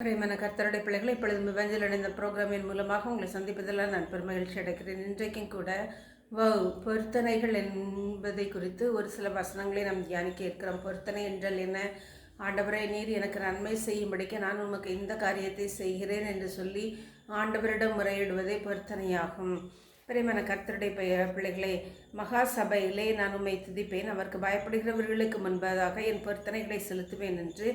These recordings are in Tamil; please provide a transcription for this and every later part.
பிரியமான கர்த்தருடைய பிள்ளைகளை இப்பொழுது விவஞ்சல் அடைந்த ப்ரோக்ராமின் மூலமாக உங்களை சந்திப்பதில் நான் பெருமகிழ்ச்சி அடைக்கிறேன். இன்றைக்கும் கூட பொருத்தனைகள் என்பதை குறித்து ஒரு சில வசனங்களை நாம் தியானிக்க இருக்கிறோம். பொருத்தனை என்றால் என்ன? ஆண்டவரே, நீர் எனக்கு நன்மை செய்யும்படிக்க நான் உமக்கு இந்த காரியத்தை செய்கிறேன் என்று சொல்லி ஆண்டவரிடம் முறையிடுவதே பொருத்தனையாகும். பிரியமான கர்த்தருடைய பிள்ளைகளை, மகா சபையிலே நான் உம்மை துதிப்பேன், அவருக்கு பயப்படுகிறவர்களுக்கு முன்பதாக என் பொருத்தனைகளை செலுத்துவேன் என்று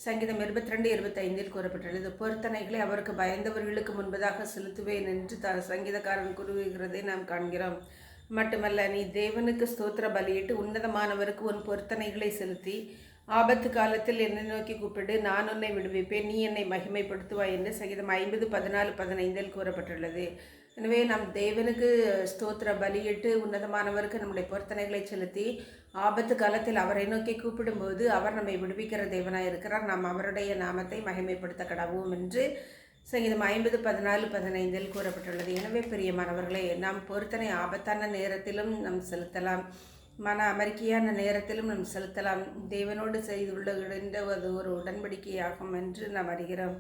சங்கீதம் 22:25 கூறப்பட்டுள்ளது. பொருத்தனைகளை அவருக்கு பயந்தவர்களுக்கு முன்பதாக செலுத்துவேன் என்று சங்கீதக்காரன் கூறுகிறதை நாம் காண்கிறோம். மட்டுமல்ல, நீ தேவனுக்கு ஸ்தோத்திர பலியிட்டு உன்னதமானவருக்கு உன் பொருத்தனைகளை செலுத்தி ஆபத்து காலத்தில் என்னை நோக்கி கூப்பிடு, நான் உன்னை விடுவிப்பேன், நீ என்னை மகிமைப்படுத்துவாய் என்று சங்கீதம் 50:14-15 கூறப்பட்டுள்ளது. எனவே நாம் தேவனுக்கு ஸ்தோத்திர பலியிட்டு உன்னதமானவருக்கு நம்முடைய பொருத்தனைகளை செலுத்தி ஆபத்து காலத்தில் அவரை நோக்கி கூப்பிடும்போது அவர் நம்மை விடுவிக்கிற தேவனாக இருக்கிறார். நாம் அவருடைய நாமத்தை மகிமைப்படுத்த கடவோம் என்று சங்கீதம் 50:14-15 கூறப்பட்டுள்ளது. எனவே பிரியமானவர்களே, நாம் பொருத்தனை ஆபத்தான நேரத்திலும் நாம் செலுத்தலாம், மன அமெரிக்கையான நேரத்திலும் நாம் செலுத்தலாம். தேவனோடு செய்துள்ள அது ஒரு உடன்படிக்கையாகும் என்று நாம் அறிகிறோம்.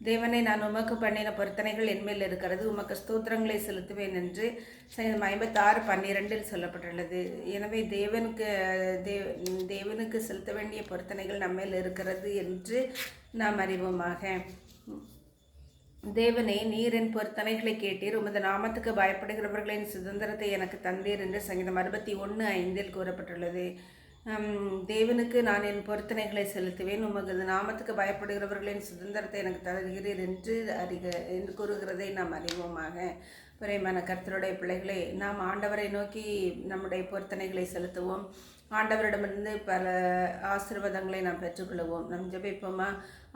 தேவனை, நான் உமக்கு பண்ணின பொருத்தனைகள் என்மேல் இருக்கிறது, உமக்கு ஸ்தோத்திரங்களை செலுத்துவேன் என்று சங்கீதம் 56:12 சொல்லப்பட்டுள்ளது. எனவே தேவனுக்கு செலுத்த வேண்டிய பொருத்தனைகள் நம்மேல் இருக்கிறது என்று நாம் அறிவோமாக. தேவனே, நீர் என் பொருத்தனைகளை கேட்டீர், உமது நாமத்துக்கு பயப்படுகிறவர்களின் சுதந்திரத்தை எனக்கு தந்தீர் என்று சங்கீதம் 61:5 கூறப்பட்டுள்ளது. தேவனுக்கு நான் என் பொருத்தனைகளை செலுத்துவேன், உமது நாமத்துக்கு பயப்படுகிறவர்களின் சுதந்திரத்தை எனக்கு தருகிறீர் என்று கூறுகிறதை நாம் அறிவோமாக. பிரியமான கர்த்தருடைய பிள்ளைகளை, நாம் ஆண்டவரை நோக்கி நம்முடைய பொருத்தனைகளை செலுத்துவோம். ஆண்டவரிடமிருந்து பல ஆசீர்வாதங்களை நாம் பெற்றுக்கொள்வோம். நாம் ஜெபிப்போமா?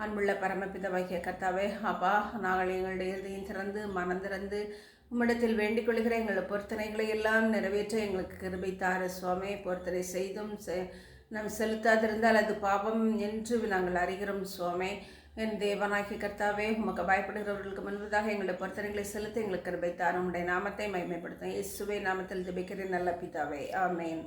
அன்புள்ள பரமபிதாவாகிய கர்த்தாவே, அப்பா, நாங்கள் எங்களுடைய இதயம் திறந்து மனம் திறந்து உம்மிடத்தில் வேண்டிக் கொள்கிற எங்கள் பொருத்தனைகளை எல்லாம் நிறைவேற்ற எங்களுக்கு கிருபை தாரு சுவாமி. பொருத்தனை செய்தும் நாம் செலுத்தாதிருந்தால் அது பாவம் என்று நாங்கள் அறிகிறோம் சுவாமி. என் தேவனாகிய கர்த்தாவே, உமக்கு பயப்படுகிறவர்களுக்கு முன்பதாக எங்களுடைய பொருத்தனைகளை செலுத்த எங்களுக்கு கிருபை தாரு. உம்முடைய நாமத்தை மகிமைப்படுத்தும். இயேசுவே நாமத்தில் ஜெபிக்கிறேன் நல்ல பிதாவே, ஆமென்.